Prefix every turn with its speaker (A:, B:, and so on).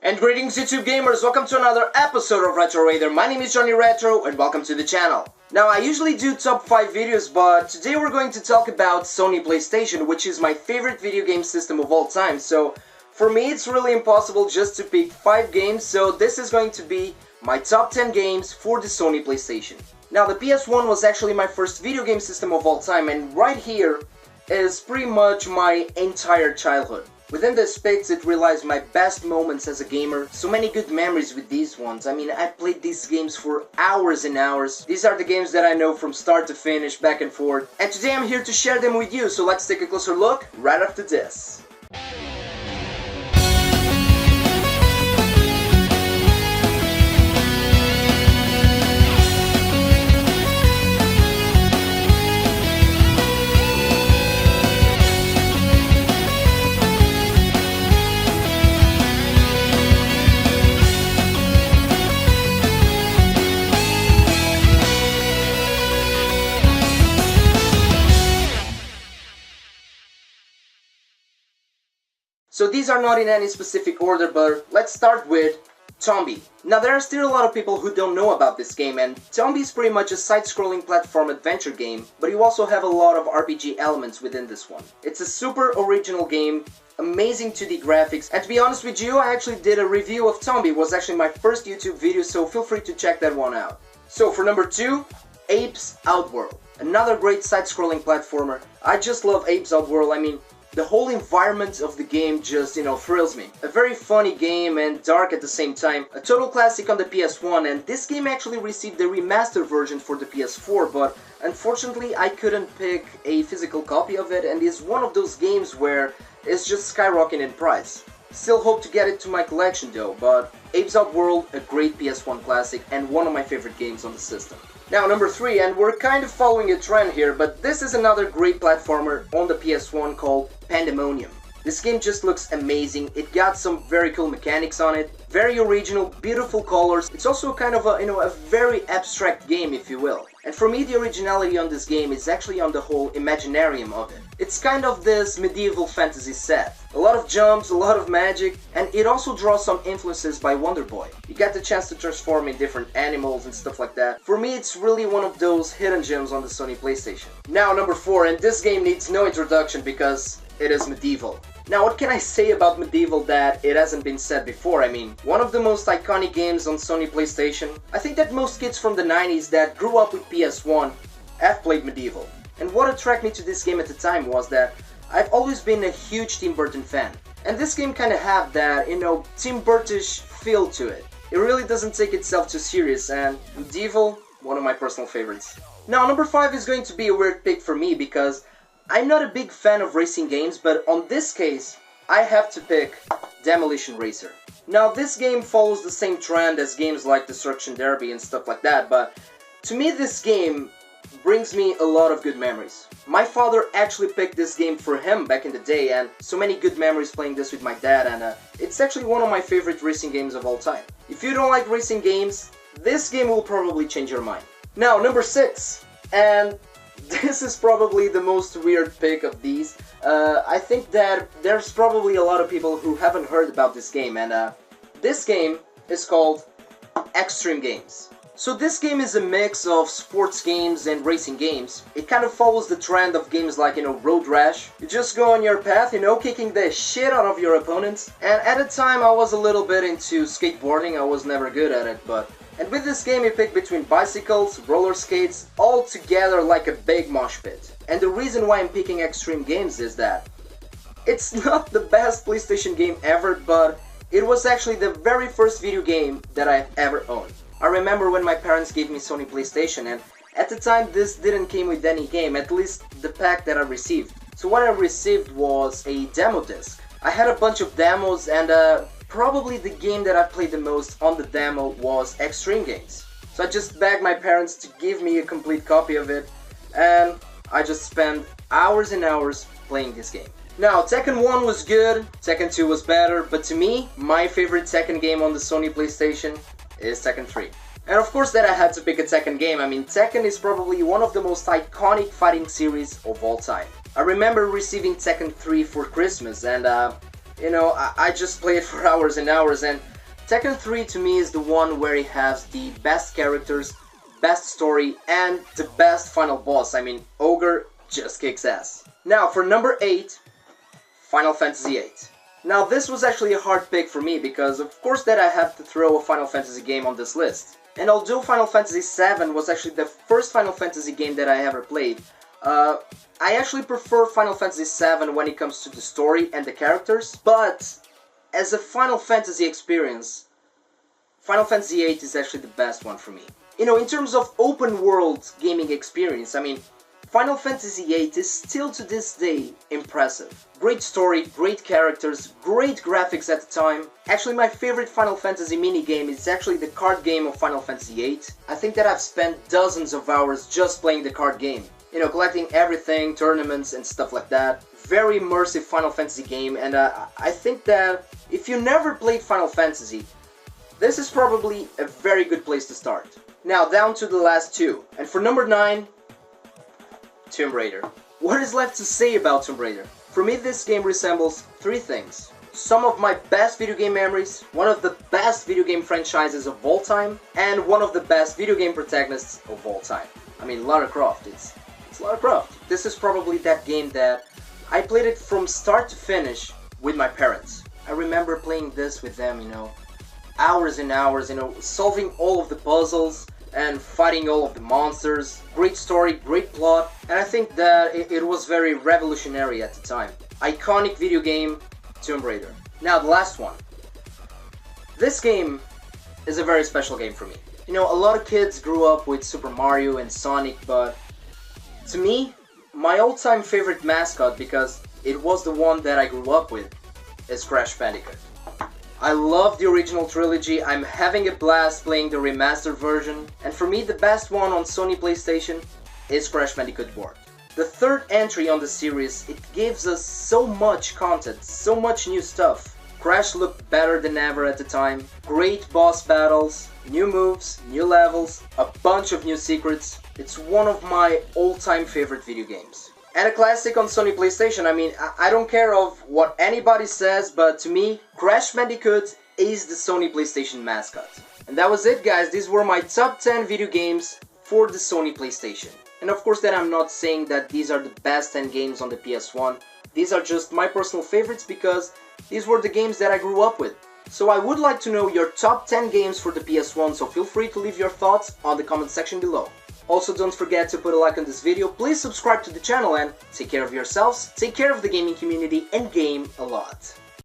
A: And greetings YouTube gamers, welcome to another episode of Retro Raider. My name is Johnny Retro and welcome to the channel. Now I usually do top 5 videos, but today we're going to talk about Sony PlayStation, which is my favorite video game system of all time. So for me it's really impossible just to pick 5 games, so this is going to be my top 10 games for the Sony PlayStation. Now the PS1 was actually my first video game system of all time, and right here is pretty much my entire childhood. Within this pics it relies my best moments as a gamer, so many good memories with these ones. I mean, I played these games for hours and hours. These are the games that I know from start to finish, back and forth. And today I'm here to share them with you, so let's take a closer look right after this. So these are not in any specific order, but let's start with Tombi. Now there are still a lot of people who don't know about this game, and Tombi is pretty much a side-scrolling platform adventure game, but you also have a lot of RPG elements within this one. It's a super original game, amazing 2D graphics, and to be honest with you, I actually did a review of Tombi. It was actually my first YouTube video, so feel free to check that one out. So for number 2, Apes Outworld. Another great side-scrolling platformer. I just love Apes Outworld. I mean, the whole environment of the game just, thrills me. A very funny game and dark at the same time. A total classic on the PS1, and this game actually received the remastered version for the PS4, but unfortunately I couldn't pick a physical copy of it, and it's one of those games where it's just skyrocketing in price. Still hope to get it to my collection though, but Apes Outworld, a great PS1 classic and one of my favorite games on the system. Now number 3, and we're kind of following a trend here, but this is another great platformer on the PS1 called Pandemonium. This game just looks amazing. It got some very cool mechanics on it, very original, beautiful colors. It's also kind of a very abstract game, if you will. And for me, the originality on this game is actually on the whole imaginarium of it. It's kind of this medieval fantasy set. A lot of jumps, a lot of magic, and it also draws some influences by Wonder Boy. You get the chance to transform in different animals and stuff like that. For me, it's really one of those hidden gems on the Sony PlayStation. Now number 4, and this game needs no introduction because it is Medieval. Now what can I say about Medieval that it hasn't been said before? I mean, one of the most iconic games on Sony PlayStation. I think that most kids from the 90s that grew up with PS1 have played Medieval. And what attracted me to this game at the time was that I've always been a huge Tim Burton fan. And this game kind of had that, Tim Burton-ish feel to it. It really doesn't take itself too serious, and Medieval, one of my personal favorites. Now number 5 is going to be a weird pick for me because I'm not a big fan of racing games, but on this case, I have to pick Demolition Racer. Now this game follows the same trend as games like Destruction Derby and stuff like that, but to me this game brings me a lot of good memories. My father actually picked this game for him back in the day, and so many good memories playing this with my dad, and it's actually one of my favorite racing games of all time. If you don't like racing games, this game will probably change your mind. Now number 6, and this is probably the most weird pick of these. I think that there's probably a lot of people who haven't heard about this game, and this game is called Extreme Games. So this game is a mix of sports games and racing games. It kind of follows the trend of games like, Road Rash. You just go on your path, kicking the shit out of your opponents. And at the time I was a little bit into skateboarding, I was never good at it, and with this game you pick between bicycles, roller skates, all together like a big mosh pit. And the reason why I'm picking Extreme Games is that it's not the best PlayStation game ever, but it was actually the very first video game that I've ever owned. I remember when my parents gave me Sony PlayStation, and at the time this didn't come with any game, at least the pack that I received. So what I received was a demo disc. I had a bunch of demos, and probably the game that I played the most on the demo was Extreme Games. So I just begged my parents to give me a complete copy of it, and I just spent hours and hours playing this game. Now, Tekken 1 was good, Tekken 2 was better, but to me, my favorite Tekken game on the Sony PlayStation is Tekken 3. And of course that I had to pick a Tekken game. I mean, Tekken is probably one of the most iconic fighting series of all time. I remember receiving Tekken 3 for Christmas, and I just played for hours and hours, and Tekken 3 to me is the one where it has the best characters, best story, and the best final boss. I mean, Ogre just kicks ass. Now for number 8, Final Fantasy VIII. Now this was actually a hard pick for me because of course that I have to throw a Final Fantasy game on this list. And although Final Fantasy VII was actually the first Final Fantasy game that I ever played, I actually prefer Final Fantasy VII when it comes to the story and the characters, but as a Final Fantasy experience, Final Fantasy VIII is actually the best one for me. You know, in terms of open world gaming experience, I mean, Final Fantasy VIII is still to this day impressive. Great story, great characters, great graphics at the time. Actually, my favorite Final Fantasy minigame is actually the card game of Final Fantasy VIII. I think that I've spent dozens of hours just playing the card game. You know, collecting everything, tournaments and stuff like that. Very immersive Final Fantasy game, and I think that if you never played Final Fantasy, this is probably a very good place to start. Now down to the last two, and for number 9, Tomb Raider. What is left to say about Tomb Raider? For me, this game resembles 3 things. Some of my best video game memories, one of the best video game franchises of all time, and one of the best video game protagonists of all time. I mean, Lara Croft, it's Lara Croft. This is probably that game that I played it from start to finish with my parents. I remember playing this with them, you know, hours and hours, you know, solving all of the puzzles and fighting all of the monsters. Great story, great plot, and I think that it was very revolutionary at the time. Iconic video game, Tomb Raider. Now the last one. This game is a very special game for me. You know, a lot of kids grew up with Super Mario and Sonic, but to me, my all-time favorite mascot, because it was the one that I grew up with, is Crash Bandicoot. I love the original trilogy, I'm having a blast playing the remastered version, and for me the best one on Sony PlayStation is Crash Bandicoot Board. The third entry on the series, it gives us so much content, so much new stuff. Crash looked better than ever at the time, great boss battles, new moves, new levels, a bunch of new secrets. It's one of my all-time favorite video games. And a classic on Sony PlayStation. I mean, I don't care of what anybody says, but to me, Crash Bandicoot is the Sony PlayStation mascot. And that was it, guys. These were my top 10 video games for the Sony PlayStation. And of course that I'm not saying that these are the best 10 games on the PS1. These are just my personal favorites because these were the games that I grew up with. So I would like to know your top 10 games for the PS1, so feel free to leave your thoughts on the comment section below. Also, don't forget to put a like on this video, please subscribe to the channel, and take care of yourselves, take care of the gaming community, and game a lot.